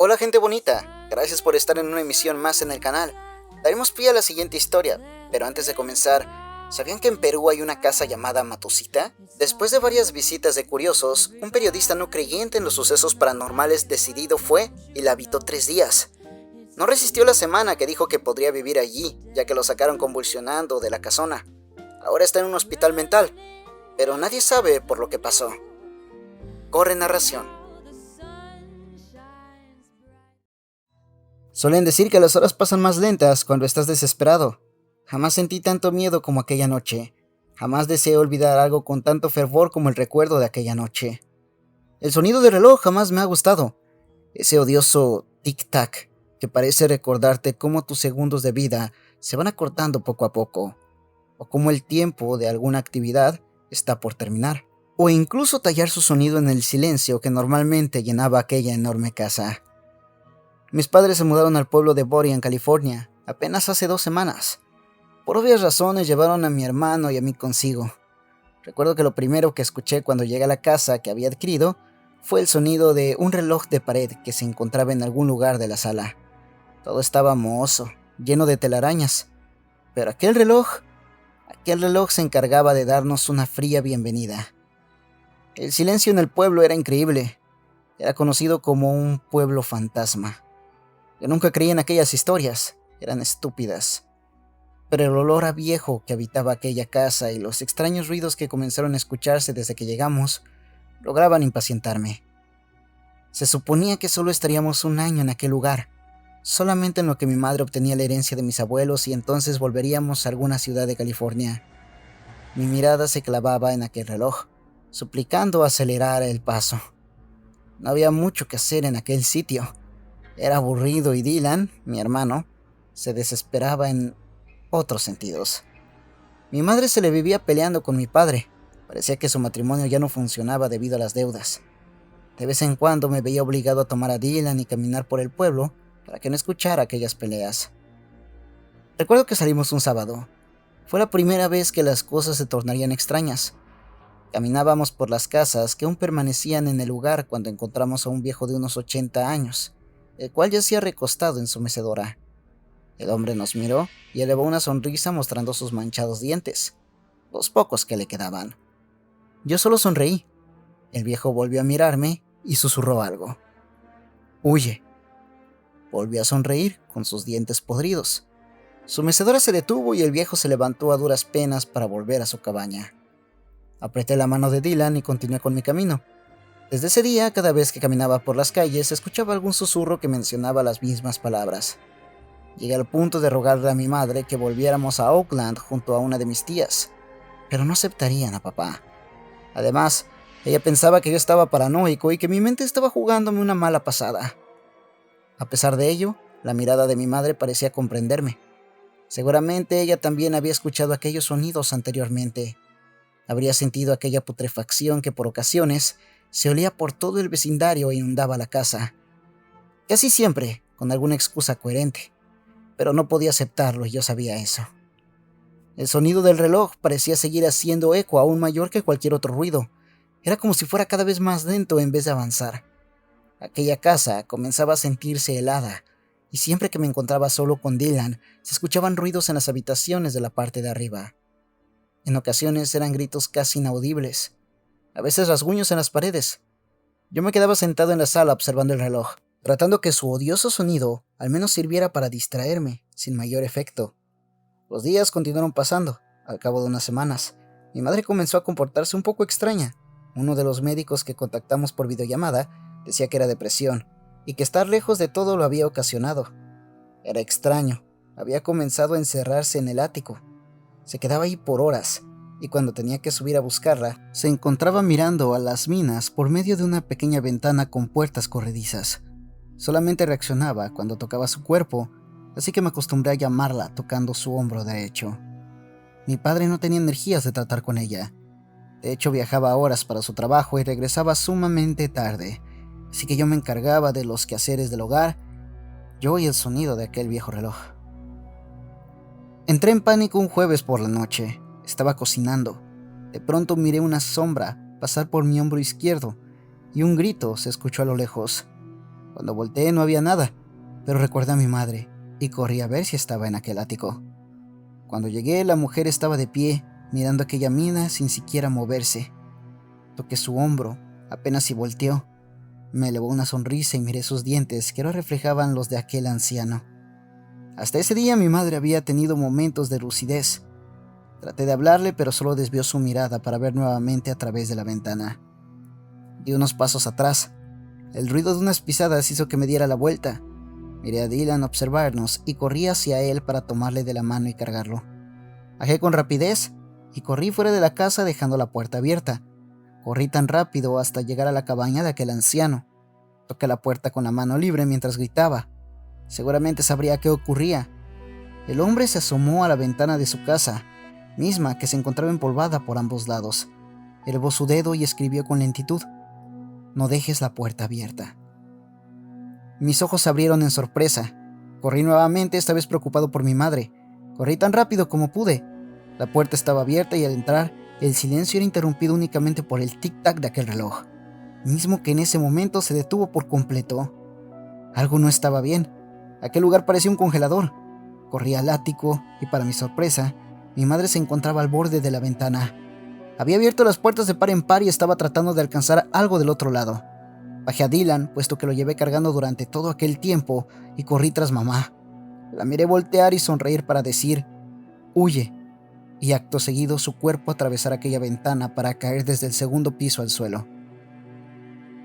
Hola gente bonita, gracias por estar en una emisión más en el canal. Daremos pie a la siguiente historia, pero antes de comenzar, ¿sabían que en Perú hay una casa llamada Matusita? Después de varias visitas de curiosos, un periodista no creyente en los sucesos paranormales decidido fue y la habitó 3 días. No resistió la semana que dijo que podría vivir allí, ya que lo sacaron convulsionando de la casona. Ahora está en un hospital mental, pero nadie sabe por lo que pasó. Corre narración. Suelen decir que las horas pasan más lentas cuando estás desesperado. Jamás sentí tanto miedo como aquella noche. Jamás deseé olvidar algo con tanto fervor como el recuerdo de aquella noche. El sonido del reloj jamás me ha gustado. Ese odioso tic-tac que parece recordarte cómo tus segundos de vida se van acortando poco a poco, o cómo el tiempo de alguna actividad está por terminar, o incluso tallar su sonido en el silencio que normalmente llenaba aquella enorme casa. Mis padres se mudaron al pueblo de Bory, en California, apenas hace 2 semanas. Por obvias razones llevaron a mi hermano y a mí consigo. Recuerdo que lo primero que escuché cuando llegué a la casa que había adquirido fue el sonido de un reloj de pared que se encontraba en algún lugar de la sala. Todo estaba mohoso, lleno de telarañas, pero aquel reloj se encargaba de darnos una fría bienvenida. El silencio en el pueblo era increíble. Era conocido como un pueblo fantasma. Yo nunca creí en aquellas historias, eran estúpidas. Pero el olor a viejo que habitaba aquella casa y los extraños ruidos que comenzaron a escucharse desde que llegamos lograban impacientarme. Se suponía que solo estaríamos 1 año en aquel lugar, solamente en lo que mi madre obtenía la herencia de mis abuelos y entonces volveríamos a alguna ciudad de California. Mi mirada se clavaba en aquel reloj, suplicando acelerar el paso. No había mucho que hacer en aquel sitio. Era aburrido y Dylan, mi hermano, se desesperaba en otros sentidos. Mi madre se le vivía peleando con mi padre. Parecía que su matrimonio ya no funcionaba debido a las deudas. De vez en cuando me veía obligado a tomar a Dylan y caminar por el pueblo para que no escuchara aquellas peleas. Recuerdo que salimos un sábado. Fue la primera vez que las cosas se tornarían extrañas. Caminábamos por las casas que aún permanecían en el lugar cuando encontramos a un viejo de unos 80 años, el cual yacía recostado en su mecedora. El hombre nos miró y elevó una sonrisa mostrando sus manchados dientes, los pocos que le quedaban. Yo solo sonreí. El viejo volvió a mirarme y susurró algo. «Huye». Volvió a sonreír con sus dientes podridos. Su mecedora se detuvo y el viejo se levantó a duras penas para volver a su cabaña. Apreté la mano de Dylan y continué con mi camino. Desde ese día, cada vez que caminaba por las calles, escuchaba algún susurro que mencionaba las mismas palabras. Llegué al punto de rogarle a mi madre que volviéramos a Oakland junto a una de mis tías, pero no aceptarían a papá. Además, ella pensaba que yo estaba paranoico y que mi mente estaba jugándome una mala pasada. A pesar de ello, la mirada de mi madre parecía comprenderme. Seguramente ella también había escuchado aquellos sonidos anteriormente. Habría sentido aquella putrefacción que por ocasiones se olía por todo el vecindario e inundaba la casa. Casi siempre con alguna excusa coherente, pero no podía aceptarlo y yo sabía eso. El sonido del reloj parecía seguir haciendo eco aún mayor que cualquier otro ruido. Era como si fuera cada vez más lento en vez de avanzar. Aquella casa comenzaba a sentirse helada, y siempre que me encontraba solo con Dylan, se escuchaban ruidos en las habitaciones de la parte de arriba. En ocasiones eran gritos casi inaudibles, a veces rasguños en las paredes. Yo me quedaba sentado en la sala observando el reloj, tratando que su odioso sonido al menos sirviera para distraerme, sin mayor efecto. Los días continuaron pasando. Al cabo de unas semanas, mi madre comenzó a comportarse un poco extraña. Uno de los médicos que contactamos por videollamada decía que era depresión, y que estar lejos de todo lo había ocasionado. Era extraño, había comenzado a encerrarse en el ático. Se quedaba ahí por horas, y cuando tenía que subir a buscarla, se encontraba mirando a las minas por medio de una pequeña ventana con puertas corredizas. Solamente reaccionaba cuando tocaba su cuerpo, así que me acostumbré a llamarla tocando su hombro derecho. Mi padre no tenía energías de tratar con ella. De hecho, viajaba horas para su trabajo y regresaba sumamente tarde, así que yo me encargaba de los quehaceres del hogar, yo y el sonido de aquel viejo reloj. Entré en pánico un jueves por la noche. Estaba cocinando. De pronto miré una sombra pasar por mi hombro izquierdo y un grito se escuchó a lo lejos. Cuando volteé no había nada, pero recuerdo a mi madre y corrí a ver si estaba en aquel ático. Cuando llegué, la mujer estaba de pie, mirando aquella mina sin siquiera moverse. Toqué su hombro, apenas si volteó. Me elevó una sonrisa y miré sus dientes, que ahora reflejaban los de aquel anciano. Hasta ese día mi madre había tenido momentos de lucidez. Traté de hablarle, pero solo desvió su mirada para ver nuevamente a través de la ventana. Di unos pasos atrás. El ruido de unas pisadas hizo que me diera la vuelta. Miré a Dylan observarnos y corrí hacia él para tomarle de la mano y cargarlo. Bajé con rapidez y corrí fuera de la casa dejando la puerta abierta. Corrí tan rápido hasta llegar a la cabaña de aquel anciano. Toqué la puerta con la mano libre mientras gritaba. Seguramente sabría qué ocurría. El hombre se asomó a la ventana de su casa, misma que se encontraba empolvada por ambos lados. Elevó su dedo y escribió con lentitud: «No dejes la puerta abierta». Mis ojos se abrieron en sorpresa. Corrí nuevamente, esta vez preocupado por mi madre. Corrí tan rápido como pude. La puerta estaba abierta y al entrar, el silencio era interrumpido únicamente por el tic-tac de aquel reloj, mismo que en ese momento se detuvo por completo. Algo no estaba bien. Aquel lugar parecía un congelador. Corrí al ático y, para mi sorpresa, mi madre se encontraba al borde de la ventana. Había abierto las puertas de par en par y estaba tratando de alcanzar algo del otro lado. Bajé a Dylan, puesto que lo llevé cargando durante todo aquel tiempo, y corrí tras mamá. La miré voltear y sonreír para decir: «Huye», y acto seguido su cuerpo atravesar aquella ventana para caer desde el segundo piso al suelo.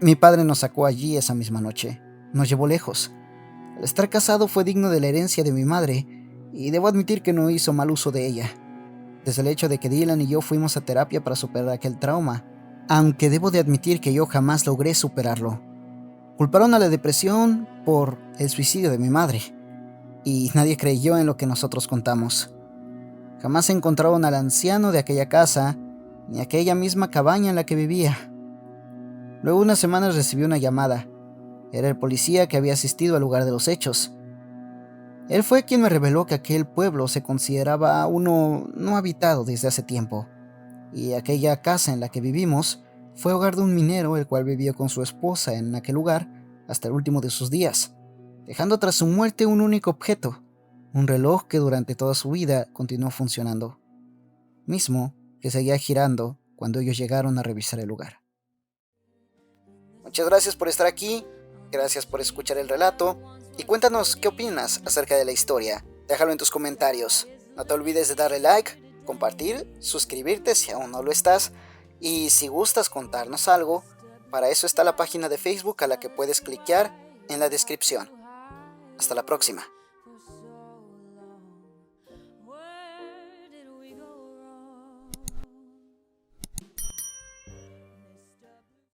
Mi padre nos sacó allí esa misma noche. Nos llevó lejos. Al estar casado fue digno de la herencia de mi madre, y debo admitir que no hizo mal uso de ella. Desde el hecho de que Dylan y yo fuimos a terapia para superar aquel trauma, aunque debo de admitir que yo jamás logré superarlo. Culparon a la depresión por el suicidio de mi madre, y nadie creyó en lo que nosotros contamos. Jamás encontraron al anciano de aquella casa, ni aquella misma cabaña en la que vivía. Luego de unas semanas recibí una llamada. Era el policía que había asistido al lugar de los hechos. Él fue quien me reveló que aquel pueblo se consideraba uno no habitado desde hace tiempo, y aquella casa en la que vivimos fue hogar de un minero el cual vivió con su esposa en aquel lugar hasta el último de sus días, dejando tras su muerte un único objeto, un reloj que durante toda su vida continuó funcionando, mismo que seguía girando cuando ellos llegaron a revisar el lugar. Muchas gracias por estar aquí, gracias por escuchar el relato, y cuéntanos qué opinas acerca de la historia. Déjalo en tus comentarios. No te olvides de darle like, compartir, suscribirte si aún no lo estás, y si gustas contarnos algo, para eso está la página de Facebook a la que puedes cliquear en la descripción. Hasta la próxima.